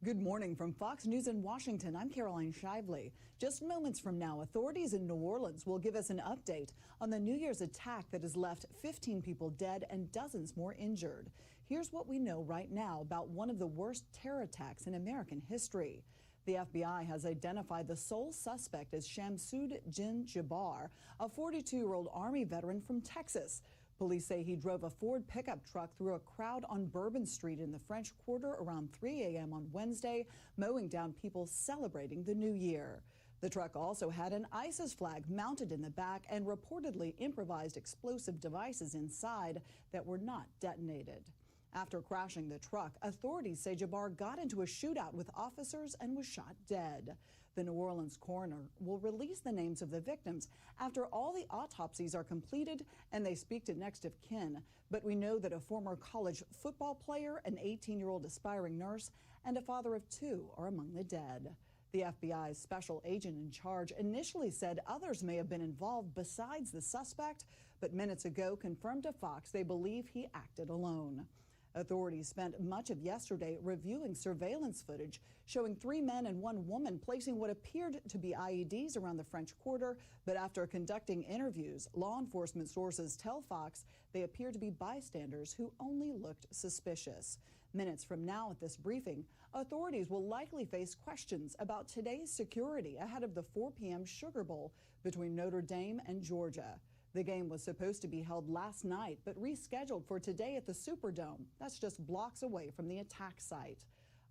Good morning from Fox News in Washington. I'm Caroline Shively. Just moments from now, authorities in New Orleans will give us an update on the New Year's attack that has left 15 people dead and dozens more injured. Here's what we know right now about one of the worst terror attacks in American history. The FBI has identified the sole suspect as Shamsud Jin Jabbar, a 42-year-old Army veteran from Texas. Police say he drove a Ford pickup truck through a crowd on Bourbon Street in the French Quarter around 3 a.m. on Wednesday, mowing down people celebrating the new year. The truck also had an ISIS flag mounted in the back and reportedly improvised explosive devices inside that were not detonated. After crashing the truck, authorities say Jabbar got into a shootout with officers and was shot dead. The New Orleans coroner will release the names of the victims after all the autopsies are completed and they speak to next of kin. But we know that a former college football player, an 18-year-old aspiring nurse, and a father of two are among the dead. The FBI's special agent in charge initially said others may have been involved besides the suspect, but minutes ago confirmed to Fox they believe he acted alone. Authorities spent much of yesterday reviewing surveillance footage showing 3 men and 1 woman placing what appeared to be IEDs around the French Quarter. But after conducting interviews, law enforcement sources tell Fox they appear to be bystanders who only looked suspicious. Minutes from now at this briefing, authorities will likely face questions about today's security ahead of the 4 p.m. Sugar Bowl between Notre Dame and Georgia. The game was supposed to be held last night, but rescheduled for today at the Superdome. That's just blocks away from the attack site.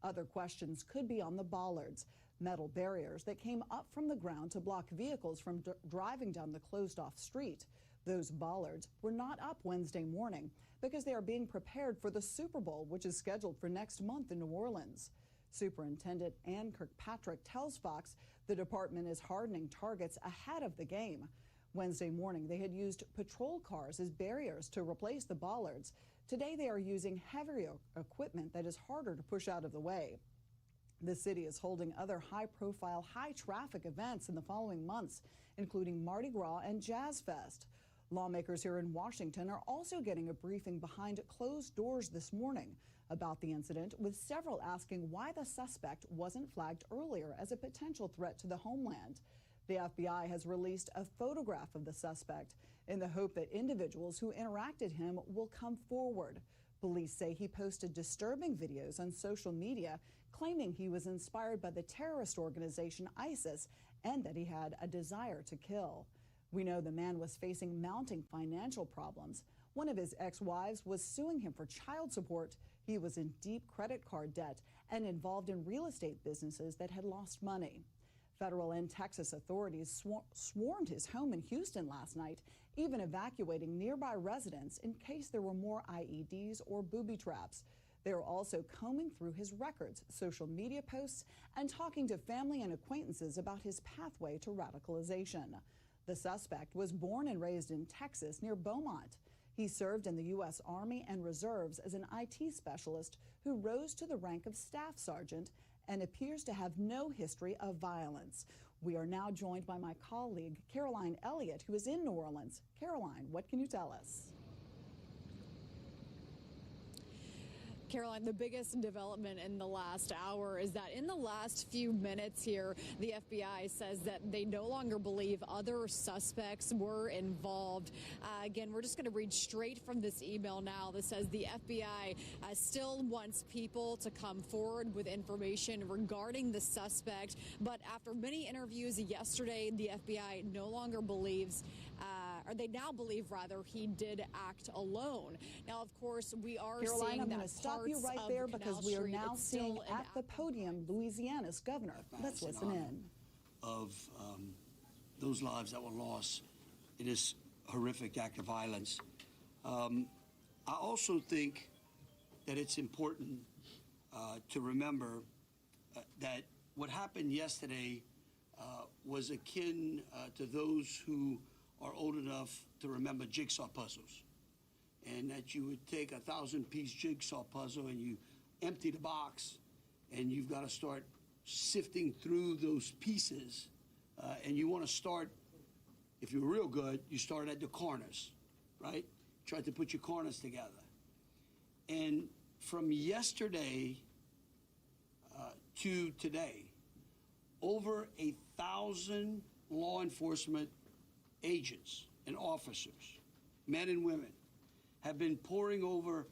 Other questions could be on the bollards, metal barriers that came up from the ground to block vehicles from driving down the closed-off street. Those bollards were not up Wednesday morning because they are being prepared for the Super Bowl, which is scheduled for next month in New Orleans. Superintendent Ann Kirkpatrick tells Fox the department is hardening targets ahead of the game. Wednesday morning, they had used patrol cars as barriers to replace the bollards. Today, they are using heavier equipment that is harder to push out of the way. The city is holding other high-profile, high-traffic events in the following months, including Mardi Gras and Jazz Fest. Lawmakers here in Washington are also getting a briefing behind closed doors this morning about the incident, with several asking why the suspect wasn't flagged earlier as a potential threat to the homeland. The FBI has released a photograph of the suspect in the hope that individuals who interacted him will come forward. Police say he posted disturbing videos on social media claiming he was inspired by the terrorist organization ISIS and that he had a desire to kill. We know the man was facing mounting financial problems. One of his ex-wives was suing him for child support. He was in deep credit card debt and involved in real estate businesses that had lost money. Federal and Texas authorities swarmed his home in Houston last night, even evacuating nearby residents in case there were more IEDs or booby traps. They are also combing through his records, social media posts, and talking to family and acquaintances about his pathway to radicalization. The suspect was born and raised in Texas near Beaumont. He served in the U.S. Army and Reserves as an IT specialist who rose to the rank of staff sergeant and appears to have no history of violence. We are now joined by my colleague, Caroline Elliott, who is in New Orleans. Caroline, what can you tell us? Caroline, the biggest development in the last hour is that in the last few minutes here, the FBI says that they no longer believe other suspects were involved. Again, we're just going to read straight from this email now that says the FBI still wants people to come forward with information regarding the suspect. But after many interviews yesterday, the FBI no longer believes, or they now believe rather, he did act alone. Now, of course, we are Caroline, seeing I'm that you right there because we are now seeing at the podium Louisiana's governor. Let's listen in. Of those lives that were lost in this horrific act of violence. I also think that it's important to remember that what happened yesterday was akin to those who are old enough to remember jigsaw puzzles. And that you would take a 1,000-piece jigsaw puzzle and you empty the box and you've got to start sifting through those pieces. And you want to start, if you're real good, you start at the corners, right? Try to put your corners together. And from yesterday to today, over 1,000 law enforcement agents and officers, men and women, have been poring over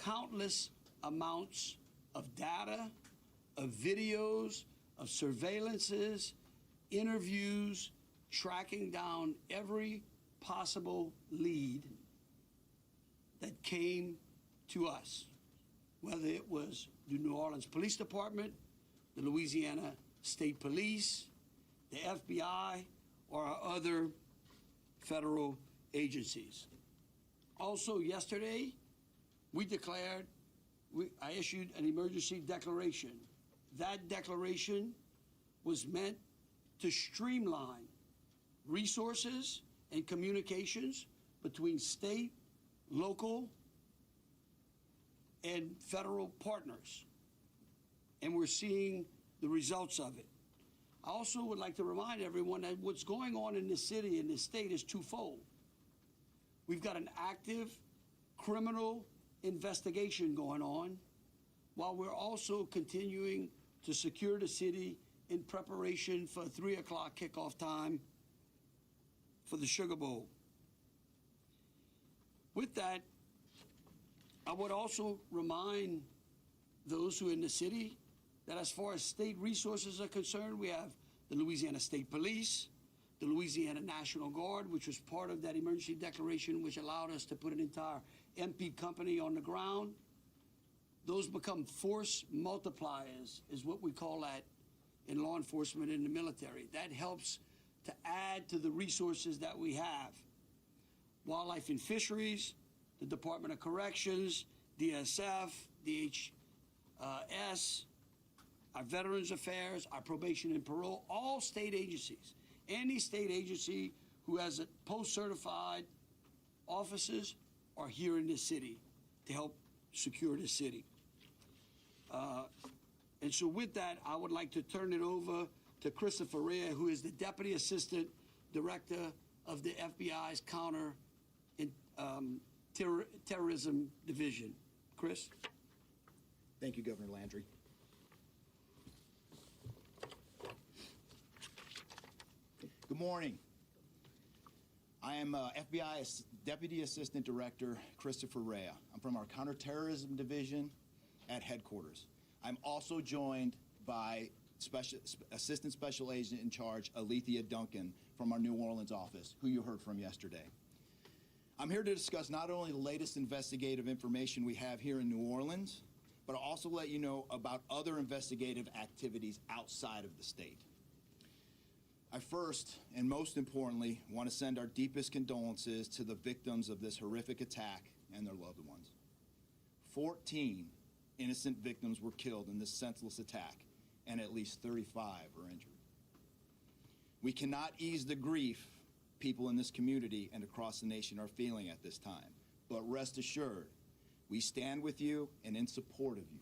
countless amounts of data, of videos, of surveillances, interviews, tracking down every possible lead that came to us, whether it was the New Orleans Police Department, the Louisiana State Police, the FBI, or our other federal agencies. Also yesterday, I issued an emergency declaration. That declaration was meant to streamline resources and communications between state, local, and federal partners. And we're seeing the results of it. I also would like to remind everyone that what's going on in this city and this state is twofold. We've got an active criminal investigation going on, while we're also continuing to secure the city in preparation for 3 o'clock kickoff time for the Sugar Bowl. With that, I would also remind those who are in the city that as far as state resources are concerned, we have the Louisiana State Police, the Louisiana National Guard, which was part of that emergency declaration, which allowed us to put an entire MP company on the ground. Those become force multipliers, is what we call that in law enforcement and the military. That helps to add to the resources that we have. Wildlife and Fisheries, the Department of Corrections, DSF, DHS, our Veterans Affairs, our Probation and Parole, all state agencies. Any state agency who has a post-certified officers are here in this city to help secure the city. And so with that, I would like to turn it over to Christopher Rea, who is the Deputy Assistant Director of the FBI's Terrorism Division. Chris? Thank you, Governor Landry. Good morning. I am FBI Deputy Assistant Director Christopher Rea. I'm from our Counterterrorism Division at headquarters. I'm also joined by Assistant Special Agent in Charge Alethea Duncan from our New Orleans office, who you heard from yesterday. I'm here to discuss not only the latest investigative information we have here in New Orleans, but I'll also let you know about other investigative activities outside of the state. I first, and most importantly, want to send our deepest condolences to the victims of this horrific attack and their loved ones. 14 innocent victims were killed in this senseless attack, and at least 35 were injured. We cannot ease the grief people in this community and across the nation are feeling at this time, but rest assured, we stand with you and in support of you.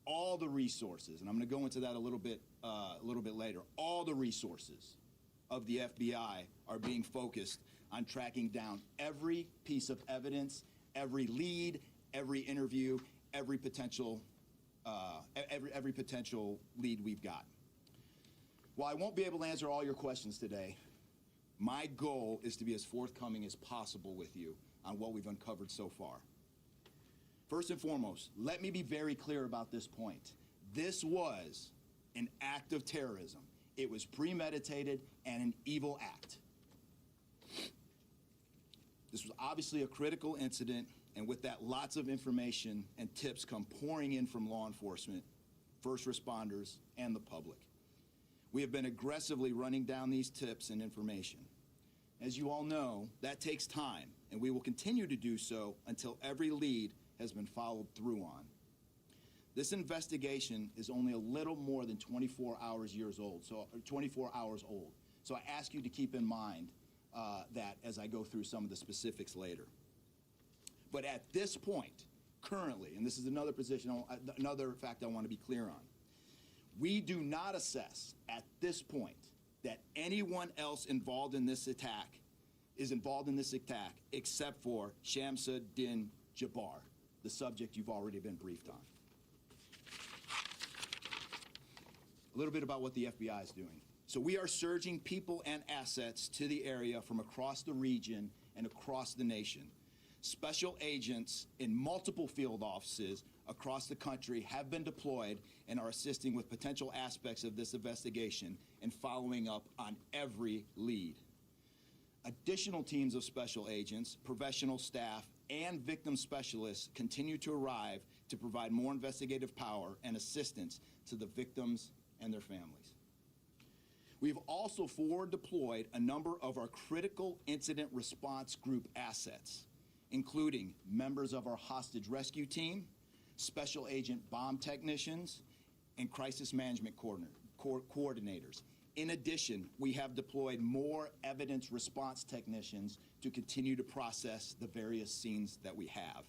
All the resources, and I'm going to go into that a little bit later, all the resources of the FBI are being focused on tracking down every piece of evidence, every lead, every interview, every potential lead we've got. While I won't be able to answer all your questions today, my goal is to be as forthcoming as possible with you on what we've uncovered so far. First and foremost, let me be very clear about this point. This was an act of terrorism. It was premeditated and an evil act. This was obviously a critical incident, and with that, lots of information and tips come pouring in from law enforcement, first responders, and the public. We have been aggressively running down these tips and information. As you all know, that takes time, and we will continue to do so until every lead has been followed through on. This investigation is only a little more than 24 hours old. So I ask you to keep in mind that as I go through some of the specifics later. But at this point, currently, and this is another fact I want to be clear on, we do not assess at this point that anyone else involved in this attack except for Shamsa Din Jabbar, the subject you've already been briefed on. A little bit about what the FBI is doing. So we are surging people and assets to the area from across the region and across the nation. Special agents in multiple field offices across the country have been deployed and are assisting with potential aspects of this investigation and following up on every lead. Additional teams of special agents, professional staff, and victim specialists continue to arrive to provide more investigative power and assistance to the victims and their families. We've also forward deployed a number of our critical incident response group assets, including members of our hostage rescue team, special agent bomb technicians, and crisis management coordinators. In addition, we have deployed more evidence response technicians to continue to process the various scenes that we have.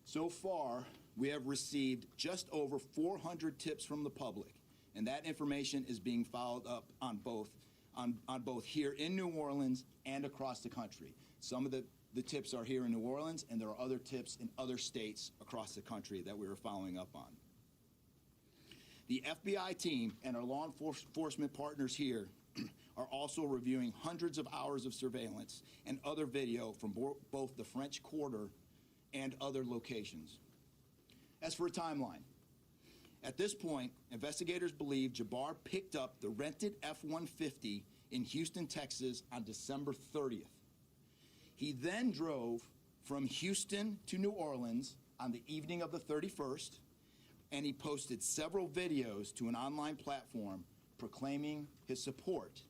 So far, we have received just over 400 tips from the public, and that information is being followed up on both here in New Orleans and across the country. Some of the tips are here in New Orleans, and there are other tips in other states across the country that we are following up on. The FBI team and our law enforcement partners here are also reviewing hundreds of hours of surveillance and other video from both the French Quarter and other locations. As for a timeline, at this point, investigators believe Jabbar picked up the rented F-150 in Houston, Texas on December 30th. He then drove from Houston to New Orleans on the evening of the 31st, and he posted several videos to an online platform proclaiming his support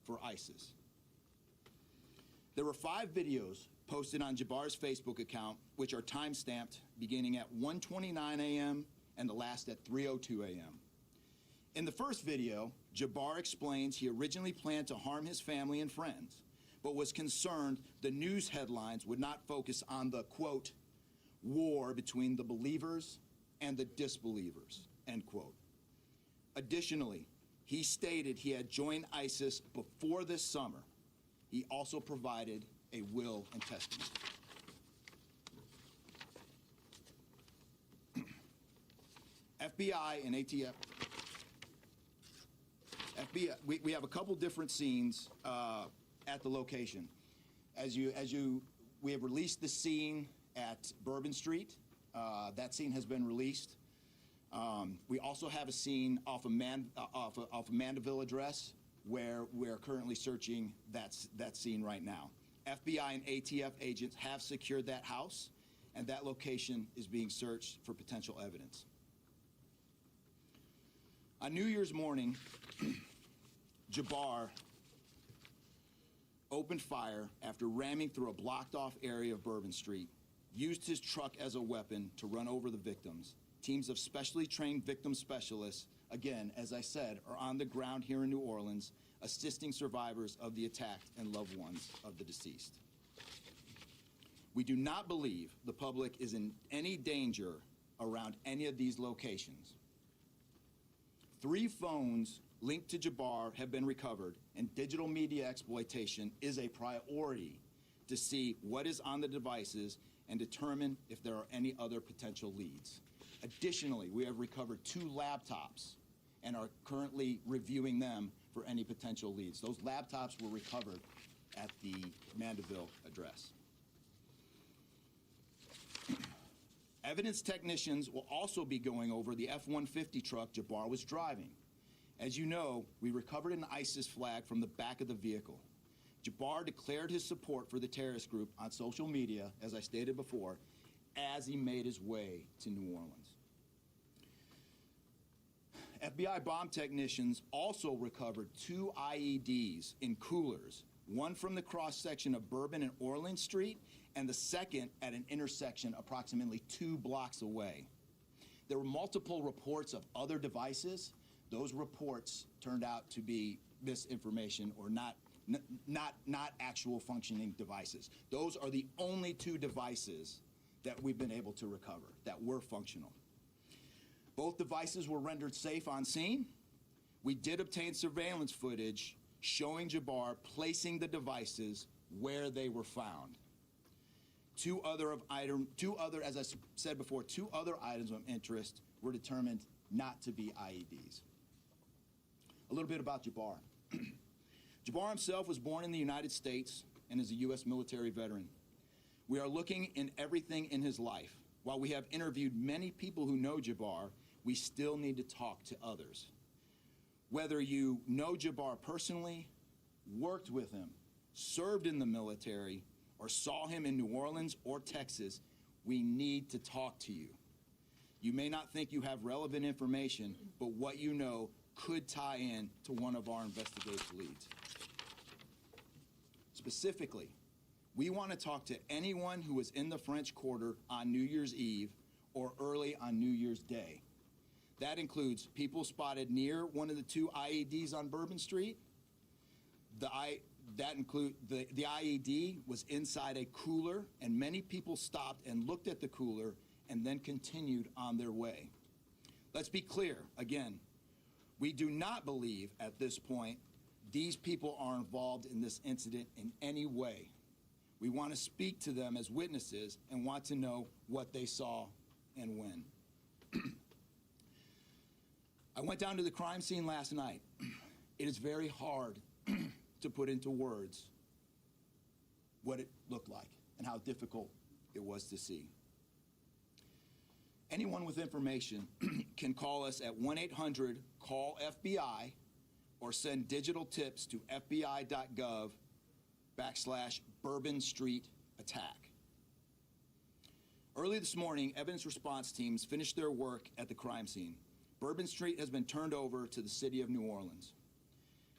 for ISIS. There were 5 videos posted on Jabbar's Facebook account, which are time-stamped beginning at 1:29 a.m. and the last at 3:02 a.m. In the first video, Jabbar explains he originally planned to harm his family and friends, but was concerned the news headlines would not focus on the, quote, war between the believers and the disbelievers, end quote. Additionally, he stated he had joined ISIS before this summer. He also provided a will and testament. FBI and ATF. We have a couple different scenes at the location. We have released the scene at Bourbon Street. That scene has been released. We also have a scene off of Mandeville address where we're currently searching that scene right now. FBI and ATF agents have secured that house, and that location is being searched for potential evidence. On New Year's morning, Jabbar opened fire after ramming through a blocked-off area of Bourbon Street, used his truck as a weapon to run over the victims. Teams of specially trained victim specialists, again, as I said, are on the ground here in New Orleans, assisting survivors of the attack and loved ones of the deceased. We do not believe the public is in any danger around any of these locations. 3 phones linked to Jabbar have been recovered, and digital media exploitation is a priority to see what is on the devices and determine if there are any other potential leads. Additionally, we have recovered 2 laptops and are currently reviewing them for any potential leads. Those laptops were recovered at the Mandeville address. Evidence technicians will also be going over the F-150 truck Jabbar was driving. As you know, we recovered an ISIS flag from the back of the vehicle. Jabbar declared his support for the terrorist group on social media, as I stated before, as he made his way to New Orleans. FBI bomb technicians also recovered 2 IEDs in coolers, one from the cross-section of Bourbon and Orleans Street, and the second at an intersection approximately 2 blocks away. There were multiple reports of other devices. Those reports turned out to be misinformation or not actual functioning devices. Those are the only 2 devices that we've been able to recover that were functional. Both devices were rendered safe on scene. We did obtain surveillance footage showing Jabbar placing the devices where they were found. 2 other, as I said before, 2 other items of interest were determined not to be IEDs. A little bit about Jabbar. Jabbar himself was born in the United States and is a U.S. military veteran. We are looking in everything in his life. While we have interviewed many people who know Jabbar, we still need to talk to others. Whether you know Jabbar personally, worked with him, served in the military, or saw him in New Orleans or Texas, we need to talk to you. You may not think you have relevant information, but what you know could tie in to one of our investigative leads. Specifically, we want to talk to anyone who was in the French Quarter on New Year's Eve or early on New Year's Day. That includes people spotted near one of the two IEDs on Bourbon Street. The IED was inside a cooler, and many people stopped and looked at the cooler and then continued on their way. Let's be clear, again, we do not believe at this point these people are involved in this incident in any way. We want to speak to them as witnesses and want to know what they saw and when. I went down to the crime scene last night. It is very hard to put into words what it looked like and how difficult it was to see. Anyone with information can call us at 1-800-CALL-FBI or send digital tips to fbi.gov/Bourbon Street attack. Early this morning, evidence response teams finished their work at the crime scene. Bourbon Street has been turned over to the city of New Orleans.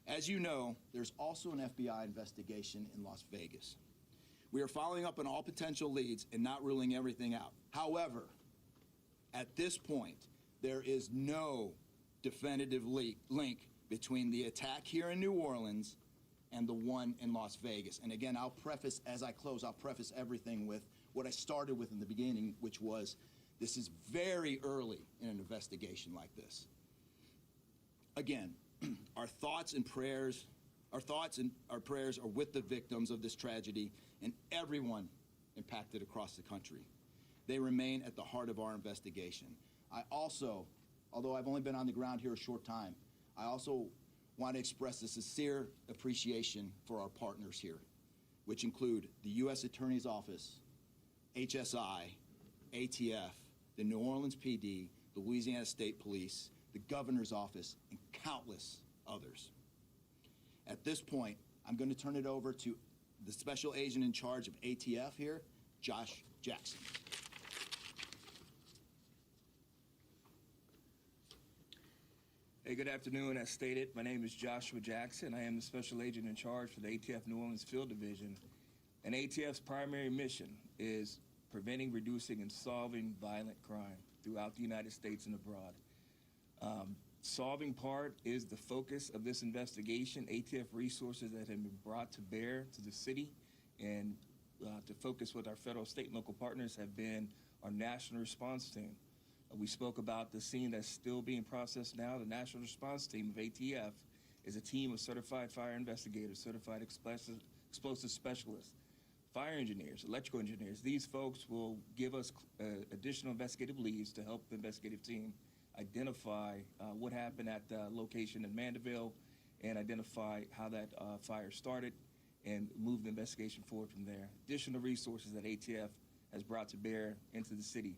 As you know, there's also an FBI investigation in Las Vegas. We are following up on all potential leads and not ruling everything out. However, at this point, there is no definitive link between the attack here in New Orleans and the one in Las Vegas. And again, I'll preface, as I close, I'll preface everything with what I started with in the beginning, which was this is very early in an investigation like this. Again, our thoughts and prayers are with the victims of this tragedy and everyone impacted across the country. They remain at the heart of our investigation. I also, although I've only been on the ground here a short time, I also want to express a sincere appreciation for our partners here, which include the U.S. Attorney's Office, HSI, ATF, the New Orleans PD, the Louisiana State Police, the Governor's Office, and countless others. At this point, I'm going to turn it over to the Special Agent in charge of ATF here, Josh Jackson. Hey, good afternoon. As stated, my name is Joshua Jackson. I am the Special Agent in charge for the ATF New Orleans Field Division. And ATF's primary mission is preventing, reducing, and solving violent crime throughout the United States and abroad. Solving part is the focus of this investigation. ATF resources that have been brought to bear to the city and to focus with our federal, state, and local partners have been our national response team. We spoke about the scene that's still being processed now. The national response team of ATF is a team of certified fire investigators, certified explosive specialists, fire engineers, electrical engineers. These folks will give us additional investigative leads to help the investigative team identify what happened at the location in Mandeville and identify how that fire started and move the investigation forward from there. Additional resources that ATF has brought to bear into the city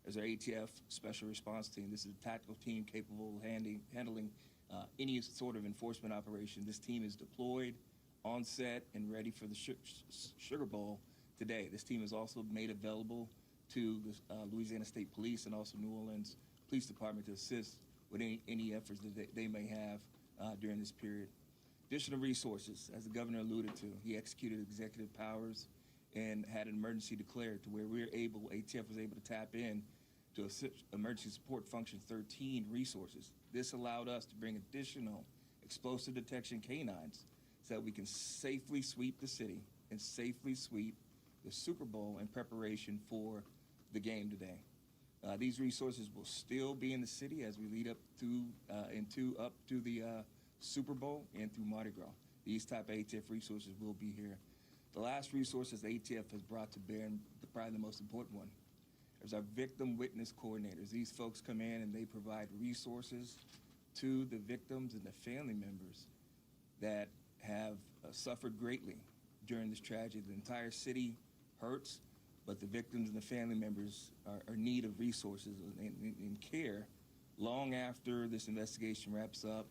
is our ATF Special Response Team. This is a tactical team capable of handling any sort of enforcement operation. This team is deployed, on set, and ready for the Sugar Bowl today. This team is also made available to the Louisiana State Police and also New Orleans Police Department to assist with any efforts that they may have during this period. Additional resources, as the governor alluded to, he executed executive powers and had an emergency declared to where ATF was able to tap in to Emergency Support Function 13 resources. This allowed us to bring additional explosive detection canines so that we can safely sweep the city and safely sweep the Super Bowl in preparation for the game today. These resources will still be in the city as we lead up to the Super Bowl and through Mardi Gras. These type of ATF resources will be here. The last resources the ATF has brought to bear, and probably the most important one, There's our victim witness coordinators. These folks come in and they provide resources to the victims and the family members that have suffered greatly during this tragedy. The entire city hurts, but the victims and the family members are in need of resources and care long after this investigation wraps up.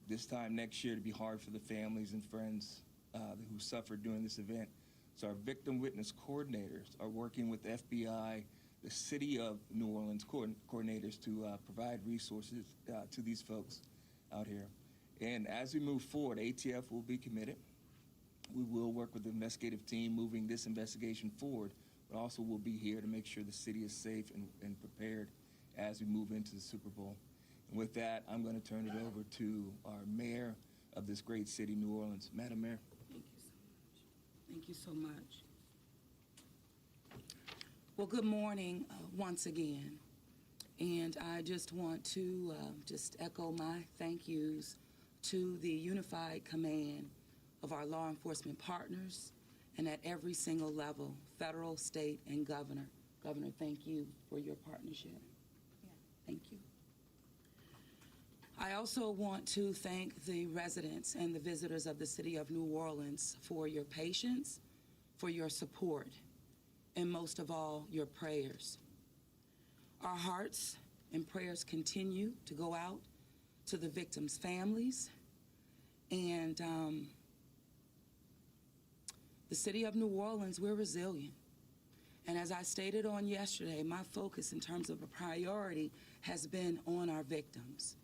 This time next year, to be hard for the families and friends who suffered during this event. So our victim witness coordinators are working with the FBI, the City of New Orleans coordinators to provide resources to these folks out here. And as we move forward, ATF will be committed. We will work with the investigative team moving this investigation forward, but also we'll be here to make sure the city is safe and prepared as we move into the Super Bowl. And with that, I'm going to turn it over to our mayor of this great city, New Orleans. Madam Mayor. Thank you so much. Well, good morning once again. And I just want to just echo my thank yous to the unified command of our law enforcement partners and at every single level, federal, state, and governor. Governor, thank you for your partnership. Yeah. Thank you. I also want to thank the residents and the visitors of the city of New Orleans for your patience, for your support, and most of all, your prayers. Our hearts and prayers continue to go out to the victims' families, and the city of New Orleans, we're resilient. And as I stated on yesterday, my focus in terms of a priority has been on our victims.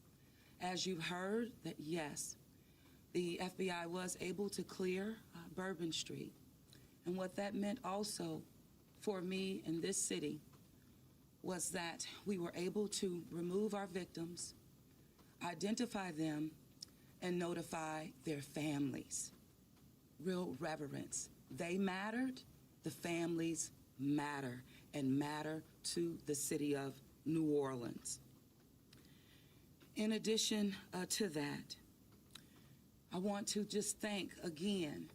As you've heard, that yes, the FBI was able to clear Bourbon Street. And what that meant also for me in this city was that we were able to remove our victims, identify them, and notify their families. Real reverence. They mattered, the families matter, and matter to the city of New Orleans. In addition to that, I want to just thank again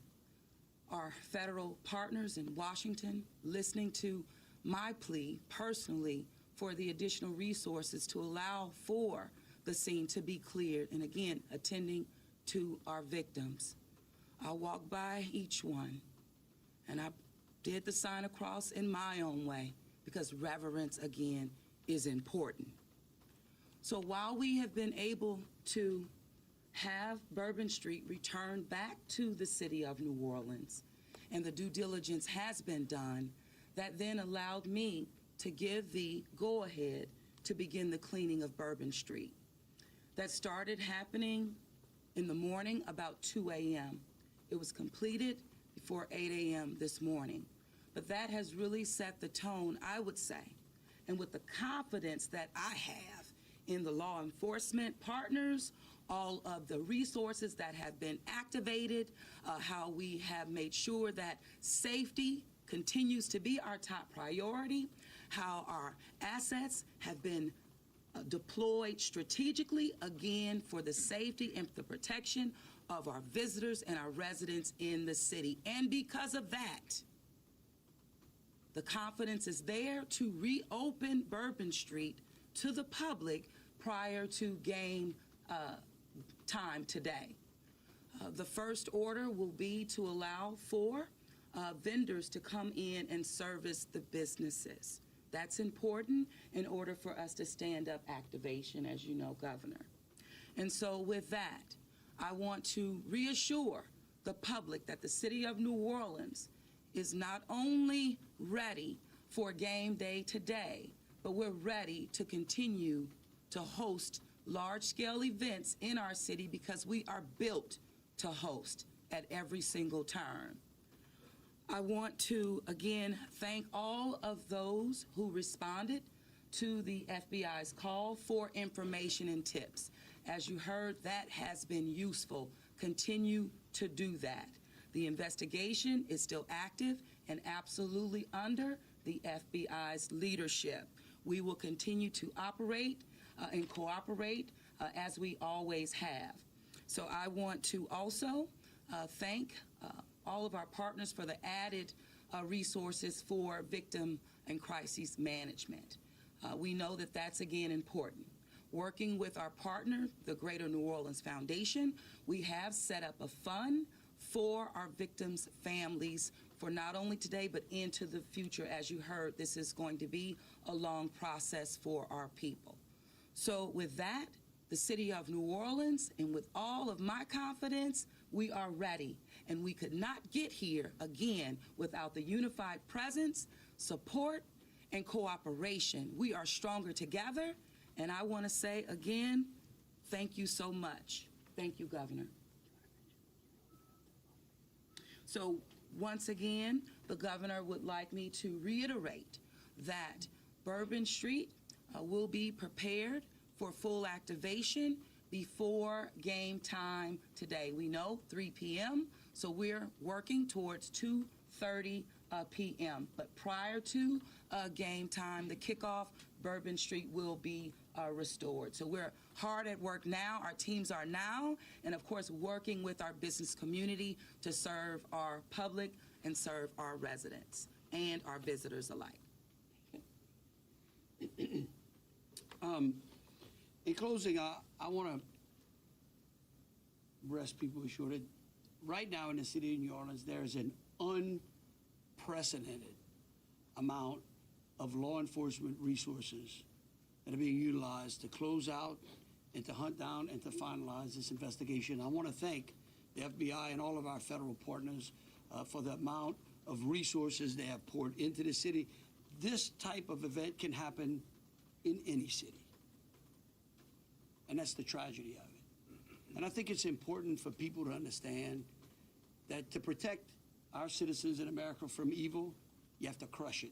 our federal partners in Washington, listening to my plea personally for the additional resources to allow for the scene to be cleared, and again, attending to our victims. I walked by each one, and I did the sign of cross in my own way, because reverence, again, is important. So while we have been able to have Bourbon Street returned back to the city of New Orleans, and the due diligence has been done, that then allowed me to give the go-ahead to begin the cleaning of Bourbon Street. That started happening in the morning about 2 a.m. It was completed before 8 a.m. this morning. But that has really set the tone, I would say, and with the confidence that I have in the law enforcement partners, all of the resources that have been activated, how we have made sure that safety continues to be our top priority, how our assets have been deployed strategically, again, for the safety and the protection of our visitors and our residents in the city. And because of that, the confidence is there to reopen Bourbon Street to the public prior to game time today. The first order will be to allow for vendors to come in and service the businesses. That's important in order for us to stand up activation, as you know, Governor. And so with that, I want to reassure the public that the city of New Orleans is not only ready for game day today, but we're ready to continue to host large-scale events in our city because we are built to host at every single turn. I want to, again, thank all of those who responded to the FBI's call for information and tips. As you heard, that has been useful. Continue to do that. The investigation is still active and absolutely under the FBI's leadership. We will continue to operate and cooperate as we always have. So I want to also thank all of our partners for the added resources for victim and crisis management. We know that that's, again, important. Working with our partner, the Greater New Orleans Foundation, we have set up a fund for our victims' families for not only today but into the future. As you heard, this is going to be a long process for our people. So with that, the city of New Orleans, and with all of my confidence, we are ready. And we could not get here, again, without the unified presence, support, and cooperation. We are stronger together. And I want to say again, thank you so much. Thank you, Governor. So once again, the governor would like me to reiterate that Bourbon Street will be prepared for full activation before game time today. We know 3 p.m., so we're working towards 2:30 p.m. But prior to game time, the kickoff, Bourbon Street will be restored. So we're hard at work now. Our teams are now, and of course, working with our business community to serve our public and serve our residents and our visitors alike. In closing, I want to rest people assured. Right now in the city of New Orleans, there is an unprecedented amount of law enforcement resources that are being utilized to close out and to hunt down and to finalize this investigation. I want to thank the FBI and all of our federal partners for the amount of resources they have poured into the city. This type of event can happen in any city. And that's the tragedy of it. And I think it's important for people to understand that to protect our citizens in America from evil, you have to crush it.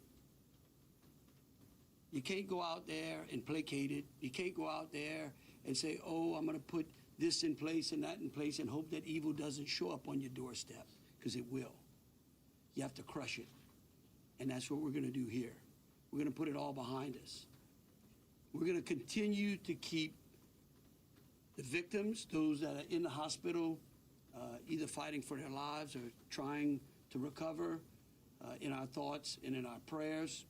You can't go out there and placate it. You can't go out there and say, oh, I'm going to put this in place and that in place and hope that evil doesn't show up on your doorstep, because it will. You have to crush it. And that's what we're going to do here. We're going to put it all behind us. We're going to continue to keep the victims, those that are in the hospital, either fighting for their lives or trying to recover, in our thoughts and in our prayers.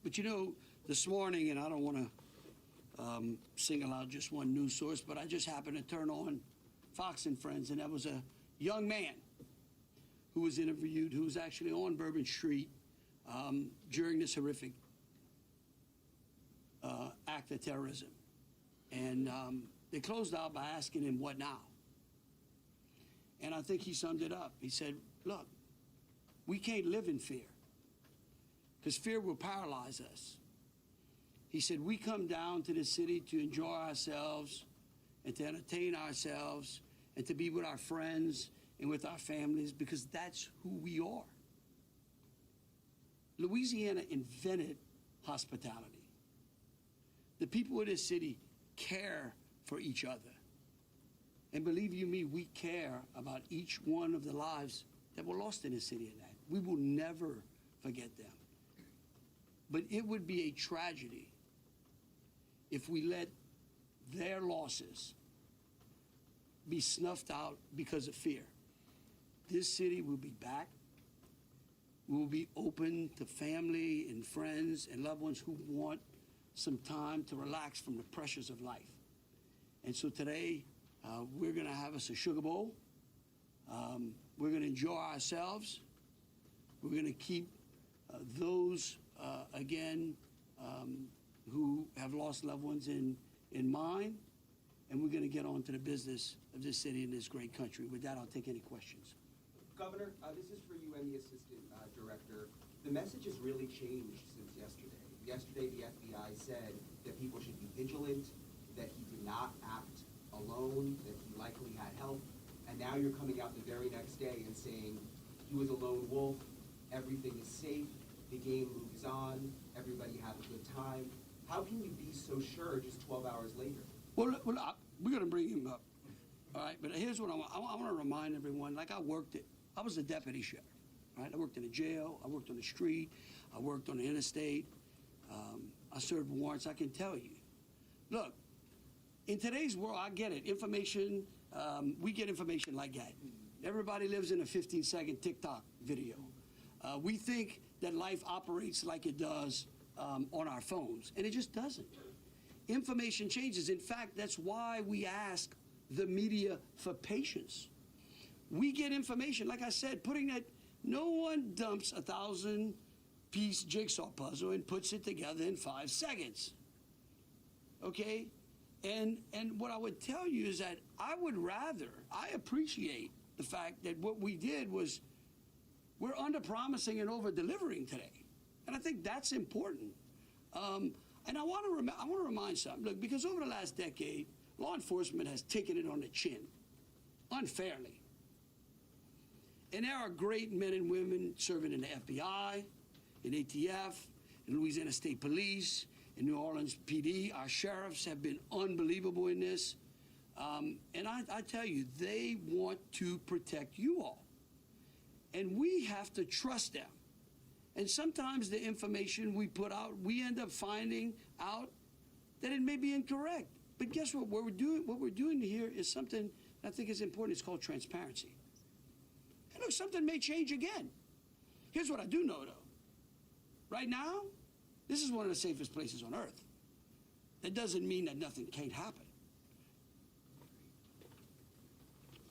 But you know, this morning, and I don't want to single out just one news source, but I just happened to turn on Fox and Friends, and there was a young man who was interviewed who was actually on Bourbon Street during this horrific act of terrorism. And they closed out by asking him, what now? And I think he summed it up. He said, look, we can't live in fear, because fear will paralyze us. He said, we come down to the city to enjoy ourselves and to entertain ourselves and to be with our friends and with our families, because that's who we are. Louisiana invented hospitality. The people of this city care for each other. And believe you me, we care about each one of the lives that were lost in this city and that. We will never forget them. But it would be a tragedy if we let their losses be snuffed out because of fear. This city will be back. We will be open to family and friends and loved ones who want some time to relax from the pressures of life. And so today, we're going to have us a sugar bowl. We're going to enjoy ourselves. We're going to keep those, again, who have lost loved ones in mind. And we're going to get on to the business of this city and this great country. With that, I'll take any questions. Governor, this is for you and the Assistant Director. The message has really changed since yesterday. Yesterday, the FBI said that people should be vigilant, that he did not act alone, that he likely had help. And now you're coming out the very next day and saying he was a lone wolf, everything is safe, the game moves on, everybody had a good time. How can you be so sure just 12 hours later? Well, we're going to bring him up. All right, but here's what I want to remind everyone. Like, I was a deputy sheriff. Right? I worked in a jail. I worked on the street. I worked on the interstate. I served warrants. I can tell you. Look, in today's world, I get it. Information, we get information like that. Everybody lives in a 15-second TikTok video. We think that life operates like it does on our phones, and it just doesn't. Information changes. In fact, that's why we ask the media for patience. We get information, like I said, no one dumps a 1,000-piece jigsaw puzzle and puts it together in 5 seconds. Okay? And what I would tell you is that I appreciate the fact that what we did was we're under-promising and over-delivering today. And I think that's important. And I want to remind something. Look, because over the last decade, law enforcement has taken it on the chin, unfairly. And there are great men and women serving in the FBI, in ATF, in Louisiana State Police, in New Orleans PD. Our sheriffs have been unbelievable in this. And I tell you, they want to protect you all. And we have to trust them. And sometimes the information we put out, we end up finding out that it may be incorrect. But guess what? What we're doing here is something that I think is important. It's called transparency. And look, something may change again. Here's what I do know, though. Right now, this is one of the safest places on earth. That doesn't mean that nothing can't happen.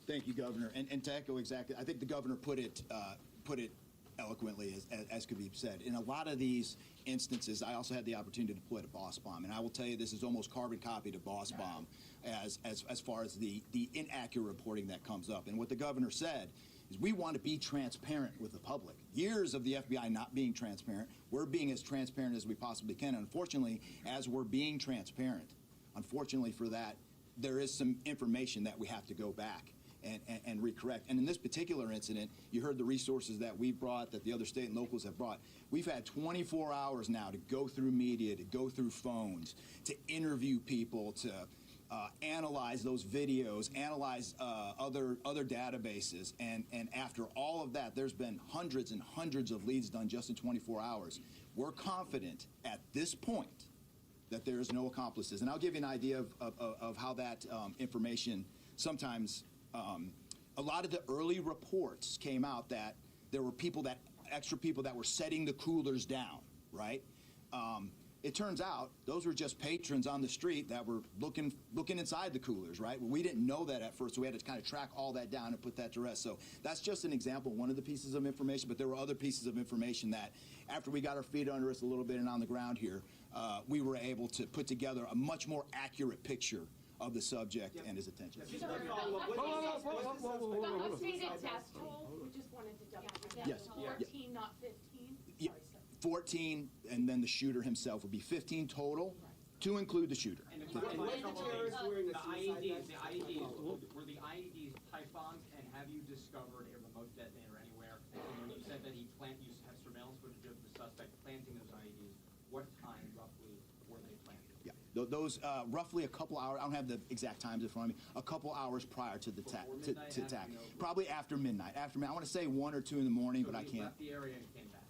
Thank you, Governor. And to echo exactly, I think the governor put it eloquently, as could be said. In a lot of these instances, I also had the opportunity to deploy to Boss Bomb, and I will tell you this is almost carbon copy to Boss Bomb as far as the inaccurate reporting that comes up. And what the governor said is we want to be transparent with the public. Years of the FBI not being transparent, we're being as transparent as we possibly can. Unfortunately, as we're being transparent, unfortunately for that, there is some information that we have to go back and recorrect. And in this particular incident, you heard the resources that we brought, that the other state and locals have brought. We've had 24 hours now to go through media, to go through phones, to interview people, to analyze those videos, analyze other databases. And after all of that, there's been hundreds and hundreds of leads done just in 24 hours. We're confident at this point that there is no accomplices. And I'll give you an idea of how that information sometimes, a lot of the early reports came out that there were extra people that were setting the coolers down, right? It turns out those were just patrons on the street that were looking inside the coolers, right? Well, we didn't know that at first, so we had to kind of track all that down and put that to rest. So that's just an example, one of the pieces of information, but there were other pieces of information that after we got our feet under us a little bit and on the ground here, we were able to put together a much more accurate picture of the subject and his attention. The stated death toll, we just wanted to double check. Yes. 14, not 15? Yeah, 14, and then the shooter himself would be 15 total, to include the shooter. And the terrorists wearing the IEDs, were the IEDs pipe bombs, and have you discovered a remote detonator anywhere? And when you said that you have surveillance footage of the suspect planting those IEDs, what time roughly were they planted? Yeah, those roughly a couple hours. I don't have the exact times in front of me. A couple hours prior to the attack, probably after midnight. I want to say 1 or 2 in the morning, but I can't. Left the area and came back.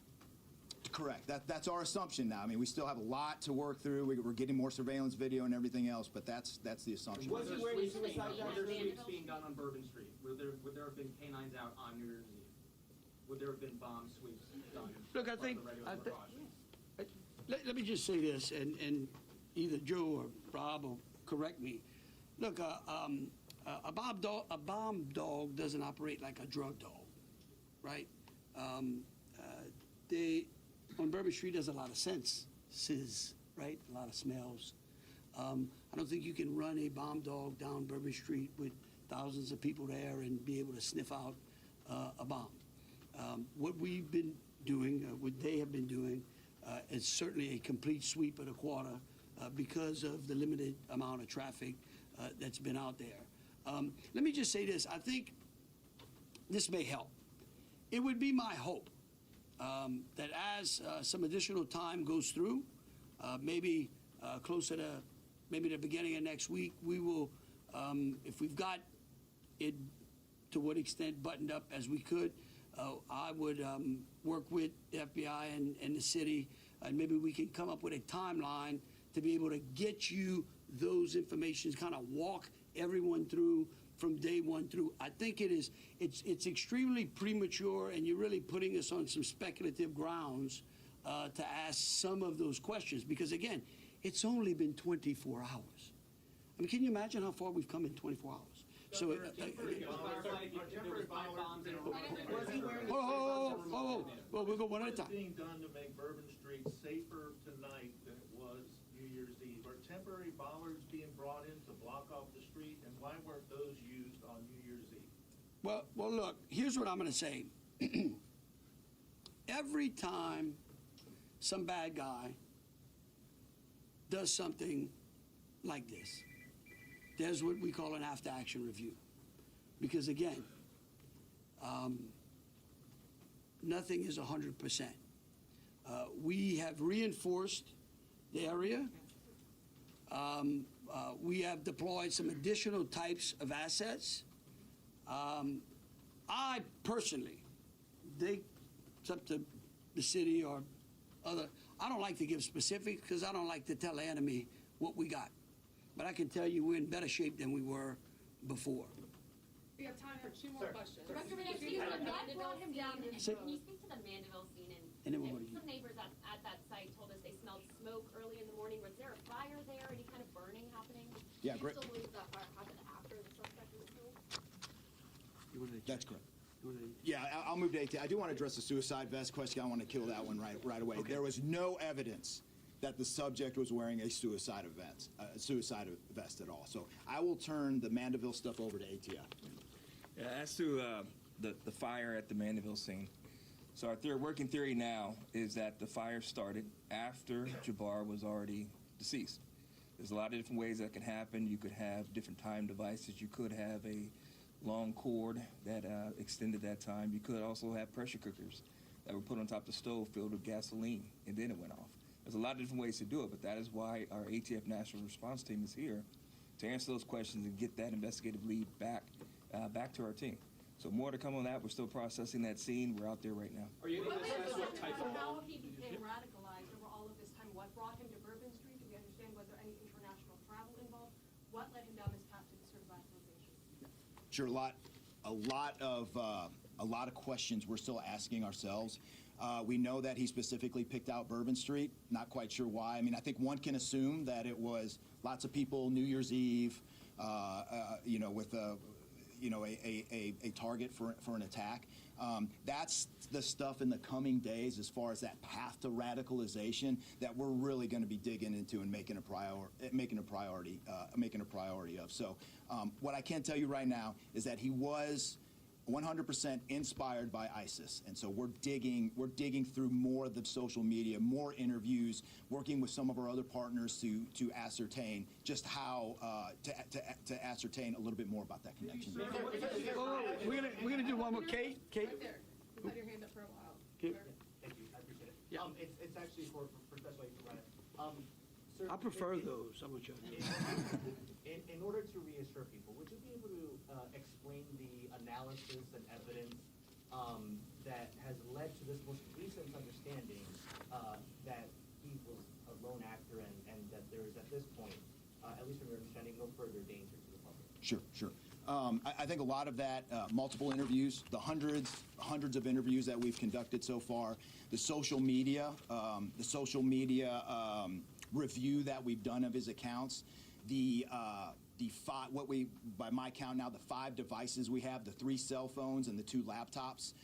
Correct. That's our assumption now. I mean, we still have a lot to work through. We're getting more surveillance video and everything else, but that's the assumption. Was he wearing suicide vest? Were there sweeps being done on Bourbon Street? Would there have been canines out on New Year's Eve? Would there have been bomb sweeps done? Look, I think let me just say this, and either Joe or Rob will correct me. Look, a bomb dog doesn't operate like a drug dog, right? On Bourbon Street, there's a lot of senses, right? A lot of smells. I don't think you can run a bomb dog down Bourbon Street with thousands of people there and be able to sniff out a bomb. What we've been doing, what they have been doing, is certainly a complete sweep of the quarter because of the limited amount of traffic that's been out there. Let me just say this. I think this may help. It would be my hope that as some additional time goes through, maybe closer to maybe the beginning of next week, we will, if we've got it to what extent buttoned up as we could, I would work with the FBI and the city, and maybe we can come up with a timeline to be able to get you those informations, kind of walk everyone through from day one through. I think it's extremely premature, and you're really putting us on some speculative grounds to ask some of those questions, because again, it's only been 24 hours. I mean, can you imagine how far we've come in 24 hours? So, well, we'll go one at a time. What is being done to make Bourbon Street safer tonight than it was New Year's Eve? Are temporary bollards being brought in to block off the street, and why weren't those used on New Year's Eve? Well, look, here's what I'm going to say. Every time some bad guy does something like this, there's what we call an after-action review. Because again, nothing is 100%. We have reinforced the area. We have deployed some additional types of assets. I personally think it's up to the city or other. I don't like to give specifics because I don't like to tell the enemy what we got. But I can tell you we're in better shape than we were before. We have time for two more questions. Director, what brought him down? Can you speak to the Mandeville scene? And then we'll go to Some neighbors at that site told us they smelled smoke early in the morning. Was there a fire there? Any kind of burning happening? Yeah, Do you great. still believe that fire happened after the suspect was killed? That's correct. Yeah, I'll move to 18. I do want to address the suicide vest question. I want to kill that one right away. Okay. There was no evidence that the subject was wearing a suicide vest at all. So I will turn the Mandeville stuff over to ATF. Yeah, as to the fire at the Mandeville scene, so our working theory now is that the fire started after Jabbar was already deceased. There's a lot of different ways that can happen. You could have different time devices. You could have a long cord that extended that time. You could also have pressure cookers that were put on top of the stove filled with gasoline, and then it went off. There's a lot of different ways to do it, but that is why our ATF National Response Team is here to answer those questions and get that investigative lead back to our team. So more to come on that. We're still processing that scene. We're out there right now. Are you able to assess what type of... How he became radicalized over all of this time? What brought him to Bourbon Street? Do we understand? Was there any international travel involved? What led him down this path to this sort of radicalization? Sure, a lot of questions we're still asking ourselves. We know that he specifically picked out Bourbon Street. Not quite sure why. I mean, I think one can assume that it was lots of people New Year's Eve, with a target for an attack. That's the stuff in the coming days as far as that path to radicalization that we're really going to be digging into and making a priority of. So what I can tell you right now is that he was 100% inspired by ISIS, and so we're digging through more of the social media, more interviews, working with some of our other partners to ascertain just how to ascertain a little bit more about that connection. We're gonna do one more. Kate. Right there. You've had your hand up for a while. Kate. Thank you. I appreciate it. Yeah. It's actually for Special Agent Ryan. Sir, I prefer those. I'm gonna tell you. In order to reassure people, would you be able to explain the analysis and evidence that has led to this most recent understanding that he was a lone actor and that there is at this point, at least from your understanding, no further danger to the public? Sure. I think a lot of that, multiple interviews, the hundreds of interviews that we've conducted so far, the social media review that we've done of his accounts, by my count now, the 5 devices we have, the 3 cell phones and the 2 laptops,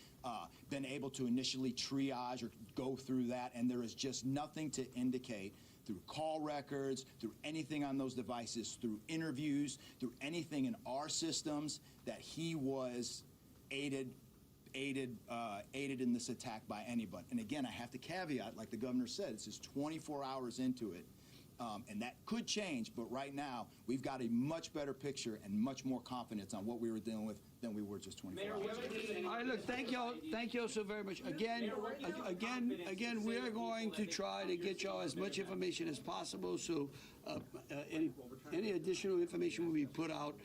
been able to initially triage or go through that, and there is just nothing to indicate through call records, through anything on those devices, through interviews, through anything in our systems that he was aided in this attack by anybody. And again, I have to caveat, like the governor said, it's just 24 hours into it. And that could change, but right now, we've got a much better picture and much more confidence on what we were dealing with than we were just 24 hours ago. All right, look, thank y'all so very much. Again, we are going to try to get y'all as much information as possible, so any additional information will be put out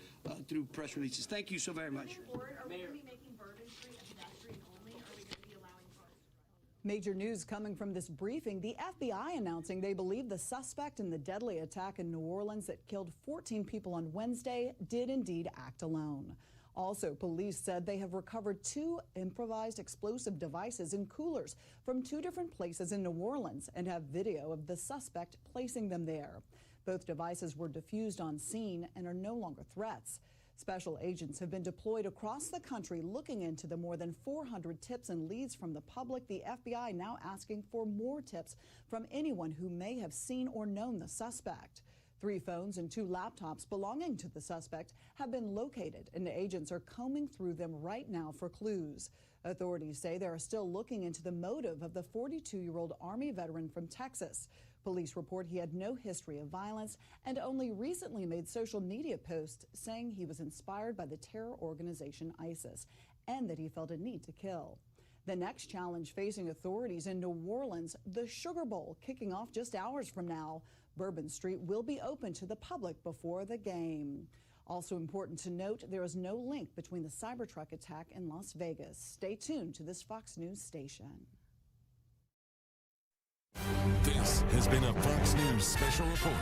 through press releases. Thank you so very much. Are we going to be making Bourbon Street a pedestrian only, or are we going to be allowing cars to drive? Major news coming from this briefing. The FBI announcing they believe the suspect in the deadly attack in New Orleans that killed 14 people on Wednesday did indeed act alone. Also, police said they have recovered 2 improvised explosive devices in coolers from 2 different places in New Orleans and have video of the suspect placing them there. Both devices were defused on scene and are no longer threats. Special agents have been deployed across the country looking into the more than 400 tips and leads from the public. The FBI now asking for more tips from anyone who may have seen or known the suspect. 3 phones and 2 laptops belonging to the suspect have been located, and agents are combing through them right now for clues. Authorities say they are still looking into the motive of the 42-year-old Army veteran from Texas. Police report he had no history of violence and only recently made social media posts saying he was inspired by the terror organization ISIS and that he felt a need to kill. The next challenge facing authorities in New Orleans, the Sugar Bowl, kicking off just hours from now. Bourbon Street will be open to the public before the game. Also important to note, there is no link between the Cybertruck attack in Las Vegas. Stay tuned to this Fox News station. This has been a Fox News special report.